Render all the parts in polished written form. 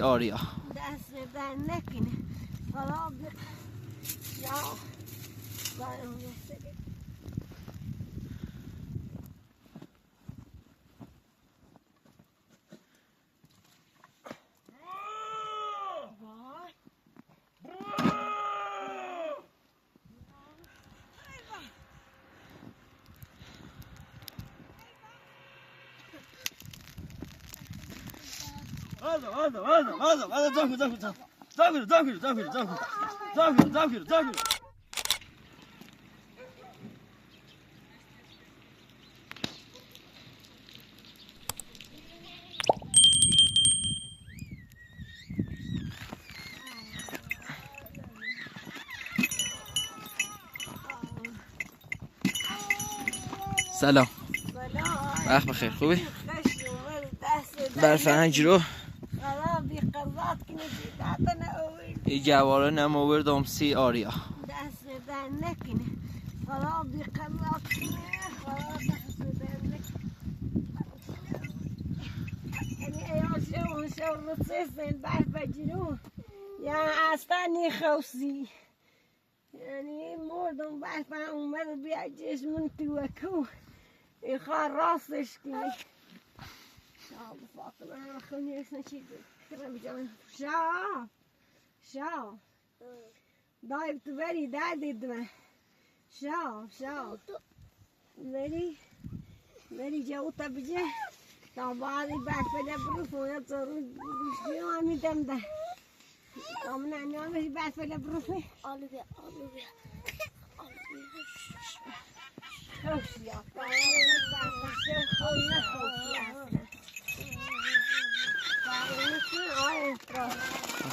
آریا دست در نکنه خراب یا برام رسیده سلام وقت بخیر خوبی؟ برفرنگ رو ای جواره نموردم سی آریا دست در نکنه خراب قرار کنه خراب دست در نکنه یعنی ایاشون شو رسیسن برف جنو یعنی اصلا نیخوصی یعنی مردم برف اومد بیا جسمون توکو این خواه راستش کنی شاه بفاطمه خونی اسم چی کرم جان شاه دایب تو بری دادید من شاه بری جاوتا بجه تا بعدی بعد فعلا برو فویا تو بیو امیدم ده تا من انجامش بعد فعلا برو فی آلو بیا خوشیا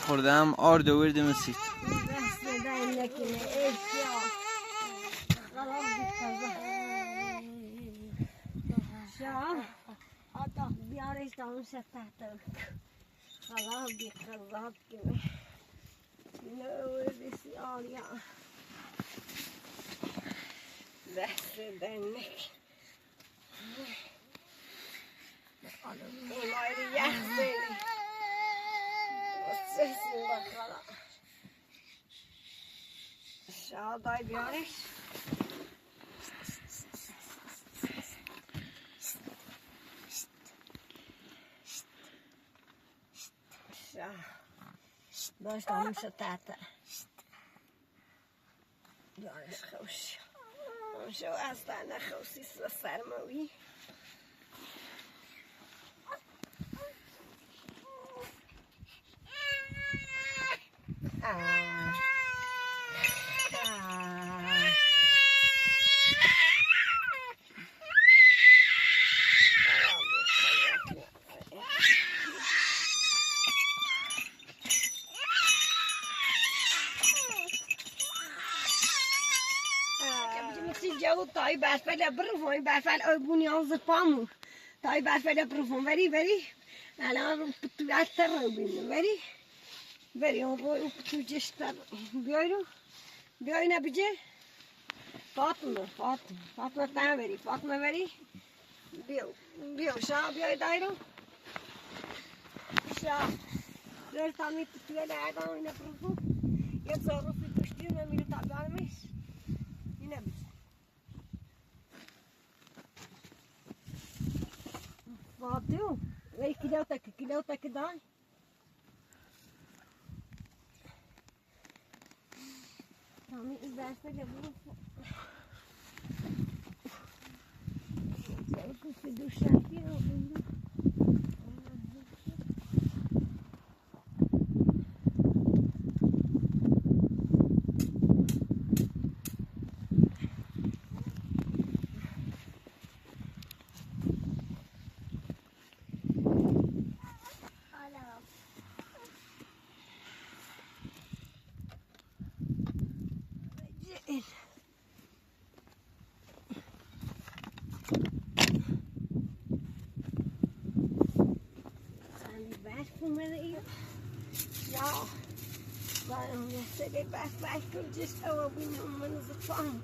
خوردم آرد و وردم مسید دست در نکنه اشیا خراب شاه بیارش دامون شتت خراب کنه نور بسیار یا دست در نکنه اونایی یخ زیدی سیسیم بخلا شاه دای بیارش شاه داشتم میشه تحت بیارش خوشی شو اصلا نخوصی سرموی جو تای برفل بروفون برفل آبونی آز پامو تای برفل بروفون بری الان تو اثر رو بینه بری اون روی تو جشتر بیای نبیجه فاطمه تن بری فاطمه بری بیو شاه بیای دایرو شاه در تامی تو لعبه اینا بروفون یه تصرفی پشتی نمیره تابانش اینا بیجه فاطمه وی کلاوتك دای تامی این برفه بروفون في دوشاكي Ja, waarom zeg ik bij 5 puntjes over mijn vervang?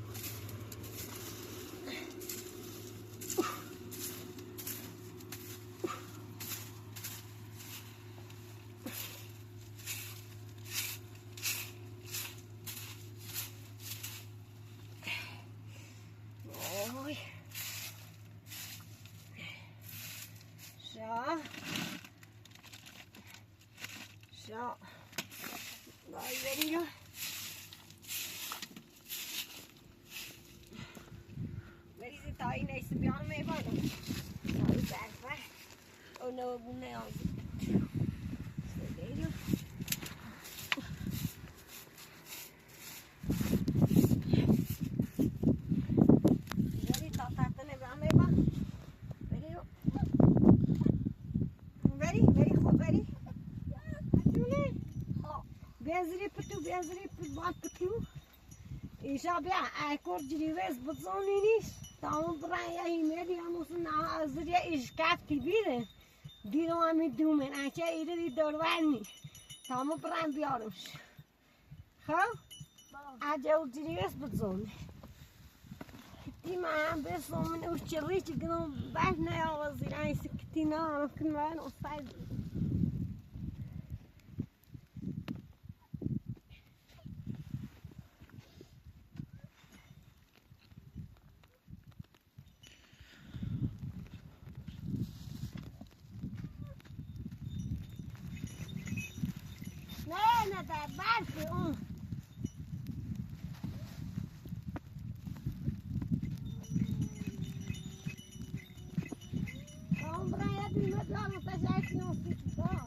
Zo. Nou, je weet niet. Weet je, zit daar ineens de piano mee worden. Nou, ik ben weg. Oh, nou, ik moet naar ons. E já bem, a cor de vez botou no início, então para aí mesmo, digamos, na azuria escap que viram a mim do men, a gente ir de dormir, então para aí viemos, a gente de vez botou, que mas a pessoa os chelitos que não vai na elas irem se que não sai. Nee, dat baardje. Waarom breng je die met lang? Want hij zei nog niet daar.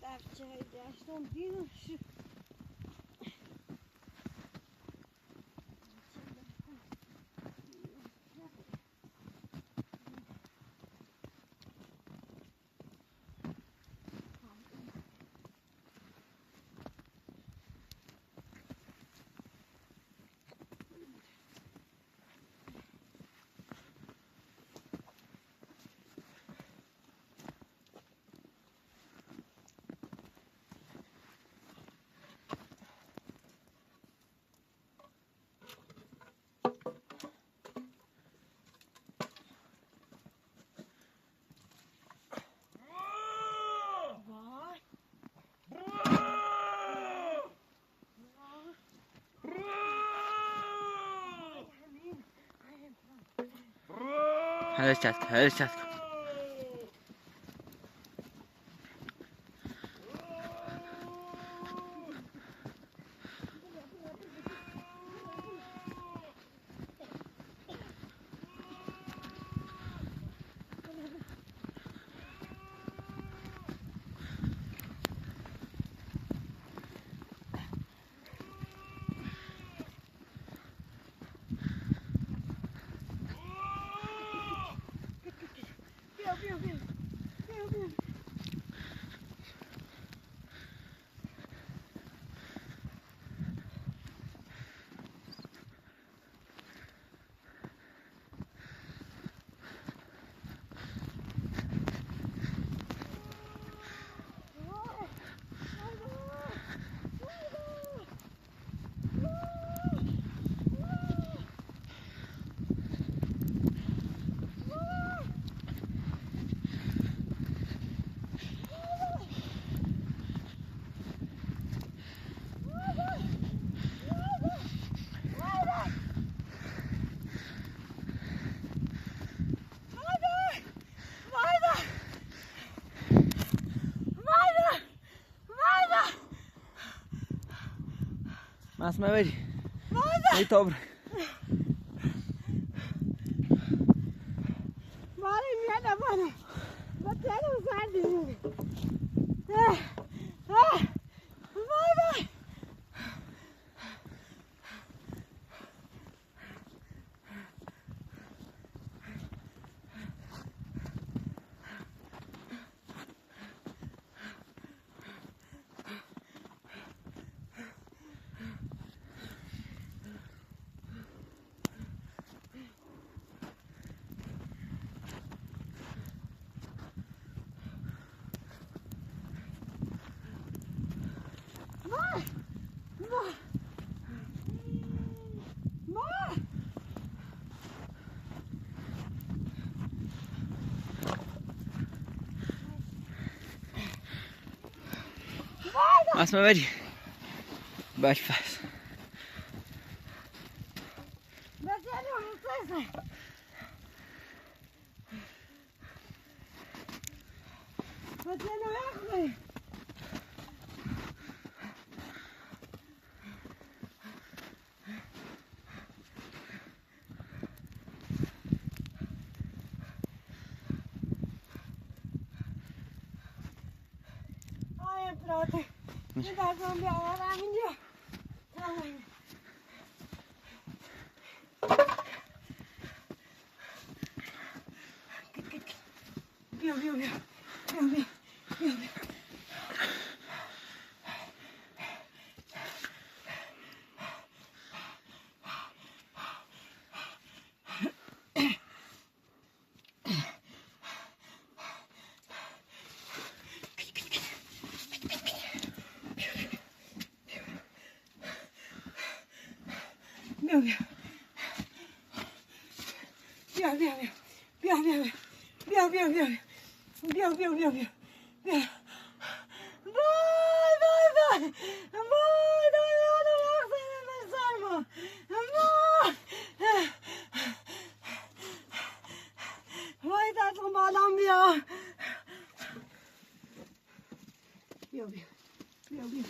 دفترچه های داشتم دیدم شو حرکت کن حرکت کن. Masma vedi? Nei tobra. Mari mia da mano. Ma te lo guardi. Vai vai. Masma vedi? Belfast. Nu dacă îmi iau ora minge. Viu, viu, viu. Viu, viu. Viu, viu. Viu, viu. Viu, viu, viu. Viu, viu, viu. Viu, viu, viu. Viu, viu, viu, viu. Viu. Vai, vai, vai. Vai, vai, vai, vai, vai, vai, vai. Vai, tatlı adam ya. Viu, viu. Viu, viu.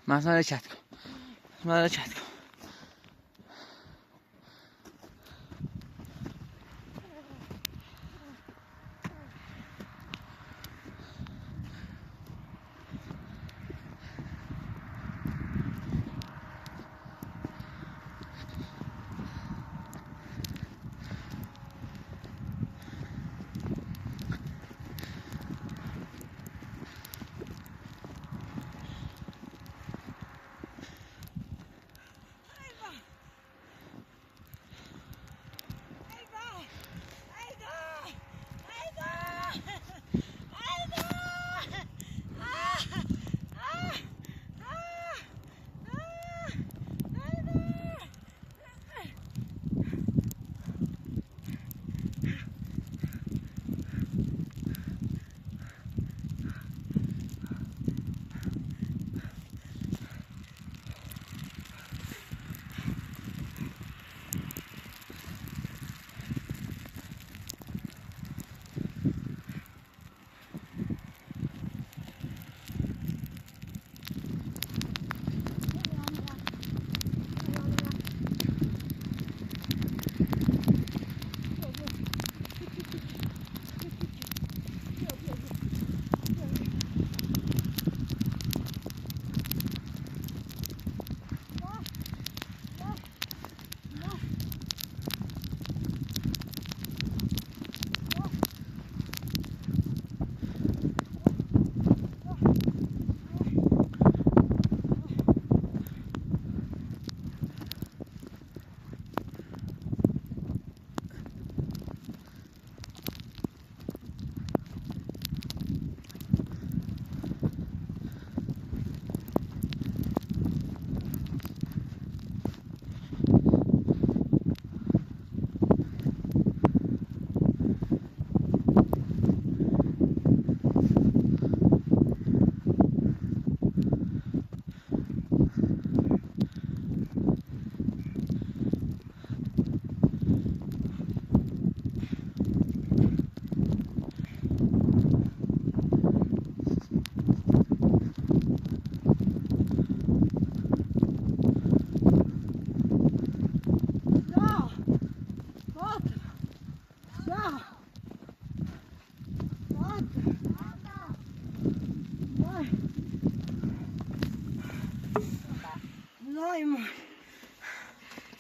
مثلا چت کن مثلا چت کن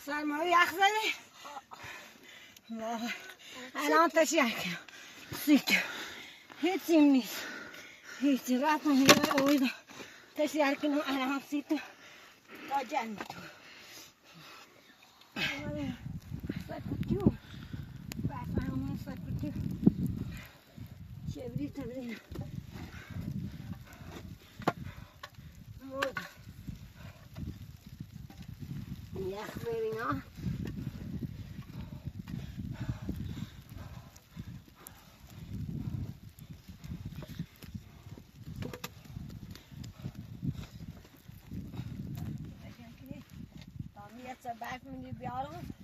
سرمایه یخ زدی؟ الان تشکر سیک هیچی نیست هیچی رفتم هیچی اویدم تشکر کنم الان سیتم تا جنتو سکوتیو بفهمون سکوتیو شبری تبرین مود یخ برین ها back when you be out of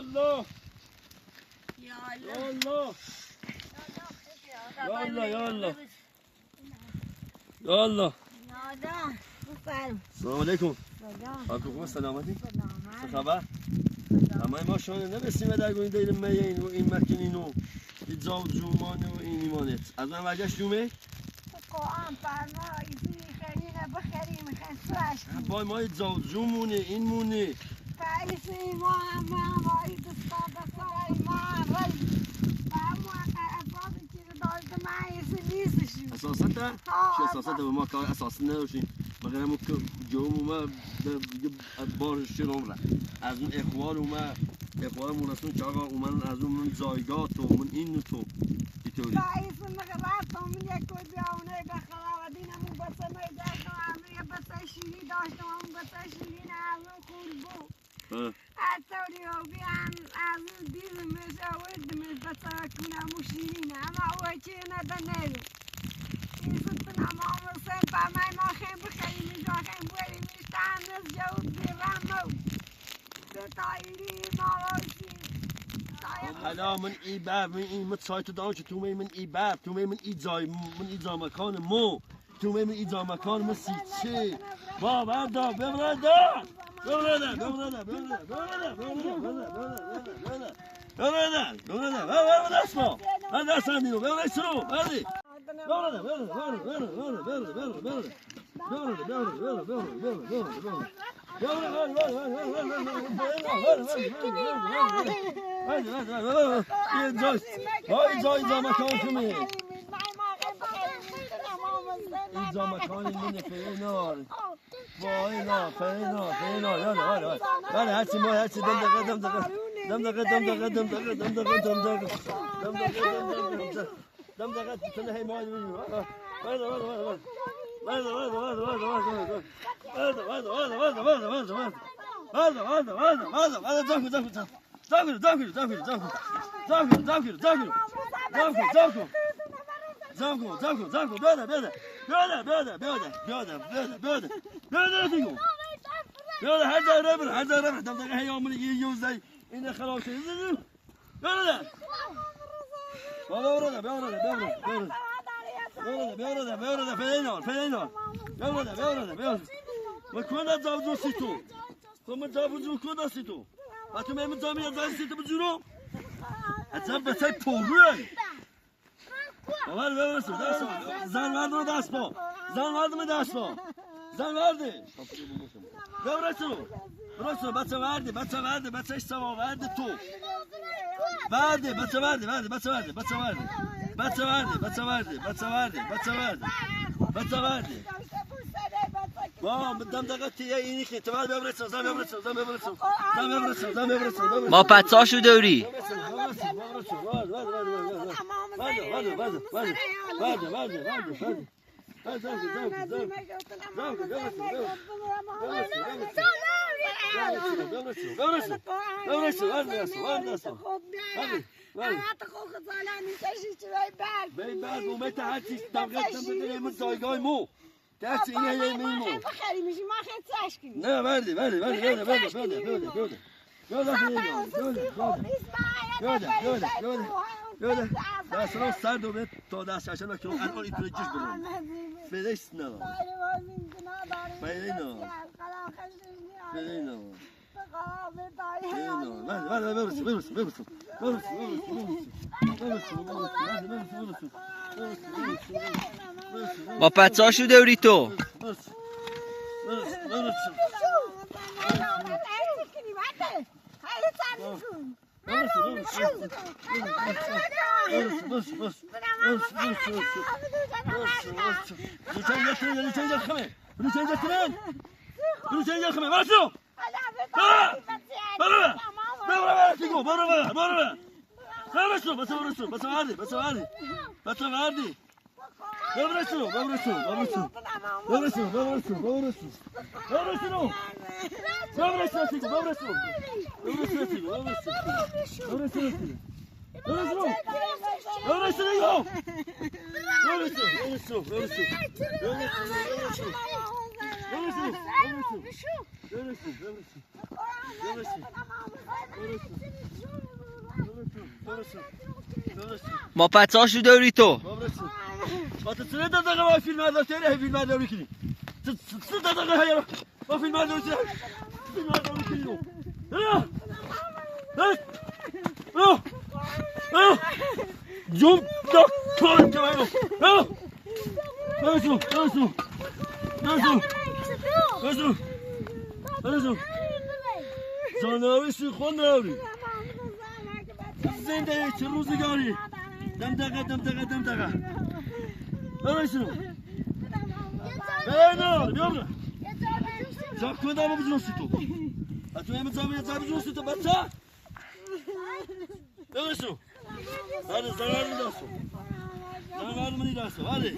الله يلا يا الله يلا يلا يلا نادا بفرم السلام علیکم سلام آقا سلامتی سلام چه خبر اما ما شانه نرسیم در گوین دیر میین و این مکینینو این زاو جومان و این ایمانت از من وجهش جومه قرآن فرمای خیرینه بخریم خسرش بای ما این زاو جومونه این مونه فایس ایمان ما وای دستا ایمان وای ما اساس چیز داشته مایس نیستشون اساسا تا چه اساسا تا ما کار اساسی نداشتیم مگر همون که جوم ما دیگه بار شیرم را از اون اخوار اخوارمون رسون که آقا اومدن از اون من زایگات و من این تو اینطوری فایس مقرات من یک کوی بیاونه بخلا و دینمون بسه میداشتم همه بسه شیری داشتم اون بسه شیری نه از اون خون بو الطوری هو بیان از اون دیزم میشه وردمش بسه کنم و شیرینه اما او چی ندنه این ستون اما حسین فرمای ما خیم بخریم اینجا خیم بریم ایشتن از جود بیرمو تایری مالاشی حالا من ای باب من این متسایت دارم که تو من ای باب تو من ای جای من ای جا مکان مو تو من ای جا مکان من سیچه با بردا ببردا ببردا ببردا ببردا ببردا اسمع هذا سامينو ببردا شنو هذه ببردا اینجا مکان کمی اینجا مکان منه فینار وای نه فینار یالا هرچی ما هرچی دم دقیقه تنهی ما وكنا تزوجوا سيتو كنا تزوجوا كنا سيتو وقتی من زمین زن سیت بجورم اتفاق بسای پوریه اول ببرسو دست زن مردم دست با زن مردم دست با زن مرده ببرسو بچه ورده بچه اشتباه ورده تو ورده بچه ورده با دم دقیقه تیه اینی که تو ببرسو زن ببرسو ما پتساشو دوری درست اینه یه میمون نه بردی بیاده دستان سرد و به تا دست ششن که الان این توی جش برون فیدهش نه فیده نه ما پتساشو دوری تو ما پتاشو داری تو ما تسنه دادگاه ما فیلم داری فیلم داری کنی تسنه دادگاه هیا ما فیلم داری فیلم داری کنی جم دکتر که من برسون زانوی سیخون نوری زنده چه روزگاری دم دقیقه برسون بیانال بیامونه زاک کنده ما بزنوسی تو اتو همه زمین بزنوسی تو بچه برسون هذا زرار من داسو زرار مني داسو هذا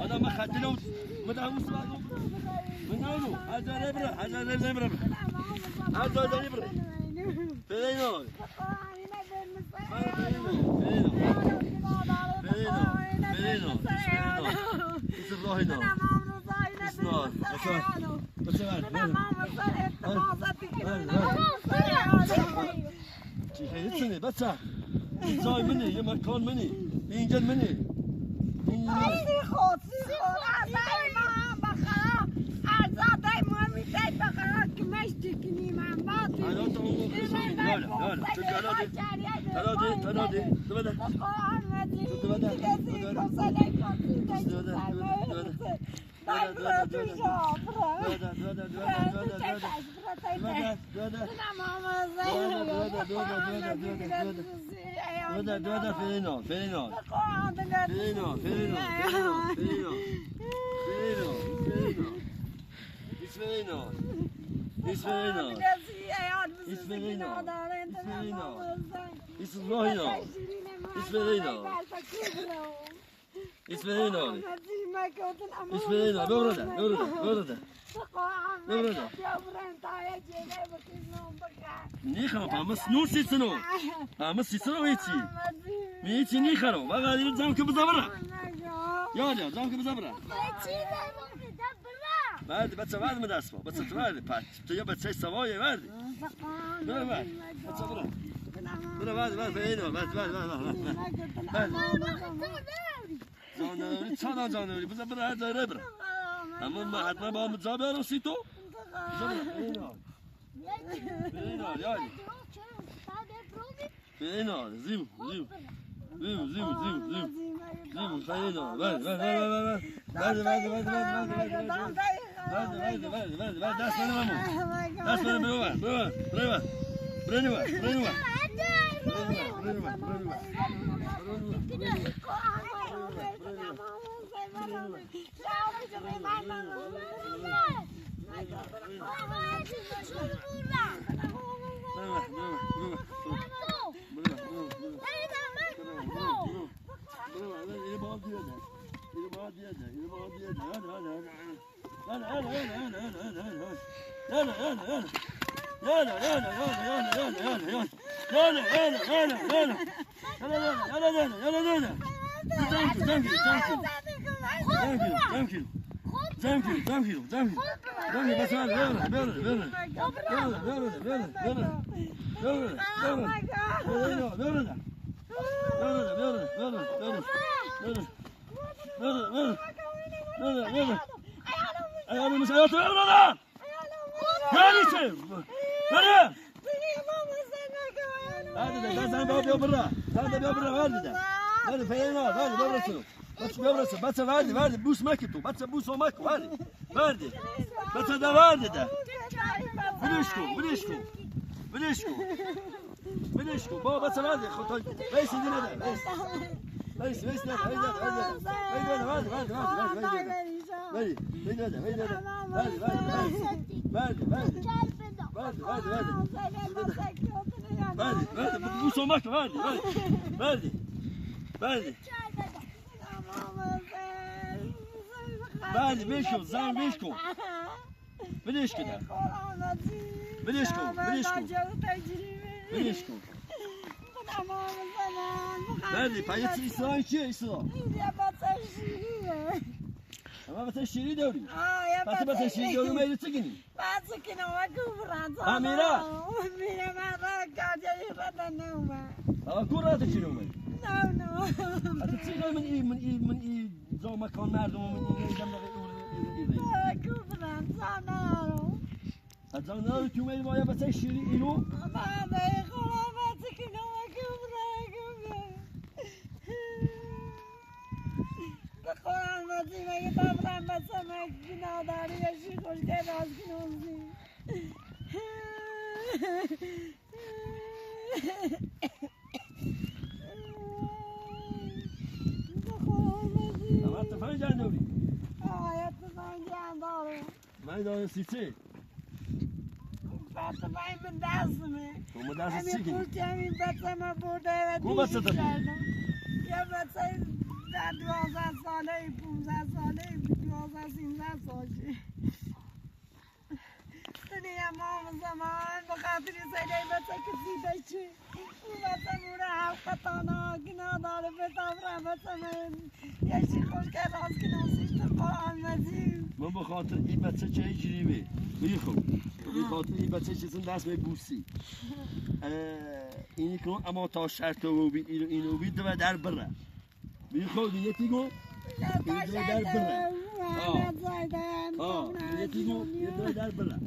هذا ما خدلو مدعوس من قالوا هذا ربره هذا ربره فينو چی خیلی بچه زای منی یه مکان منی اینجا منی خیلی خود ازای ما هم بخرا ازادای ما میتای بخرا که مشتی کنیم هم باتی نیخرم اما سنور سیستنو اما سیستنو میچی میچی نیخرم واقعا دیگه زم که بزبره یا زم که بزبره بعد بچه بعد من دست با بچه تو بعد پات تو یا بچه سوایه بعد نه بعد بچه بعد فینو بعد جانوری چند جانوری بزبره هر جای بره اما ما حتما با مزابه رو سی تو فينا زيم بچه ورده بوس مکی تو بچه بوس و مکو ورده بچه ده ورده ده بدش کو بابا بچه ورده خود بیس دیگه نده بیس نده ورده بوس و مکو ورده بعد بشو زن بشو بدش کده بدش کن بعد پایه چی ایسا چیه ایسا؟ اینجا بچه شیریه اما مثلا شیری داری یا وقتی مثلا شیری داری میری چی کنی؟ بس که نوما کبران میره میره من را کجایی بدن نوما کورات شیری اومد نه حتی چی من ای زا مکان مردم من این ایدم دقیقه کبران زنارو زنارو که اومدی باید مثلا شیری اینو بابا خدا بس که نوما کبران قرآن مجید مگه تابرم بسه مگه ناداری یشی خوشگه راز کنوزی قرآن مجید اما تفنگ جان دوری آیا تفنگ جان دارو من دارم سیچه تفنگ من دستمه تو ما دست چی همین کنی؟ پولتی همین بچه ما برده و کو بچه دیشی تا؟ کردم یا بچه در 12 ساله 15 ساله 12 13 ساله دنیا ما زمان بخاطر سیده بچه کسی بچه اون بچه موره حلقتانا گنا داره به تابره بچه من یشی خوش که راز کناسیش تو قرآن مجید من بخاطر این بچه چه جریبه میخوام بخاطر این بچه چیزن دست به بوسی اینی کنم اما تا شرط و بید اینو بید و در بره میخوام دیگه تیگو این دو در بره دیگه تیگو این دو در بره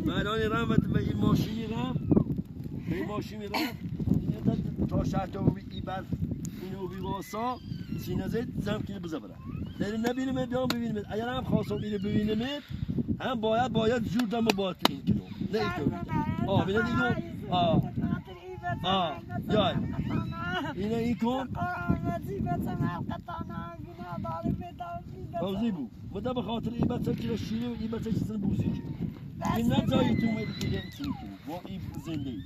مردانی رم و به این ماشینی رم به این ماشینی رم تا شرط و بید این بر اینو بی واسا سینه زید زم کنی بزه بره داریم نبینیم بیام ببینیم اگر هم خواستم اینو ببینیم هم باید جور دم باید این کنم نه اینطور بینه دیگه یای اینه این کن توضیح بو مده به خاطر این بچه که شیره و این بچه که سن بوزی که این نه جایی تو میدی که چی میکنی با این زنده ای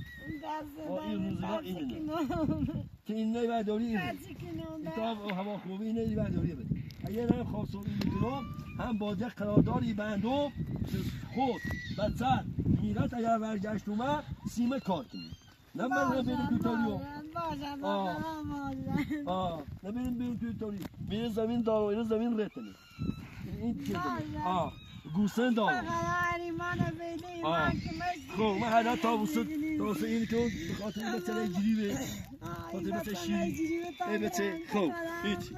با این روزگاه اینه نه که این نه برداری اینه کتاب هوا خوبی اینه این برداری بده اگر هم خواستم این کنم هم با یک قرارداری بندم خود بچه میرات اگر برگشت اومد سیمه کار کنی نه من نبیرم توتالیو نبیرم بیرون توتالی میره زمین دارو اینه زمین رتنی این چه گوسن دارو خب من هر تابوس این که خاطر بچه جریبه خاطر بچه شیری ای بچه خب هیچ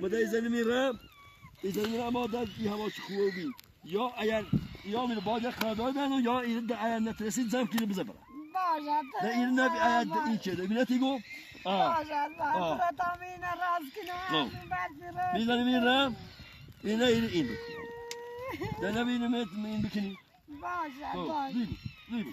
مده زنی میرم مادر این هوا که خوبه بی یا اگر یا میره باید خردای بینو یا اگر نترسید زم کنه بزه برم نه این نبی اگر این چه ده بینه تیگو میزنی میرم اینه این بکن ده نبینم این بکنی باشه لیبو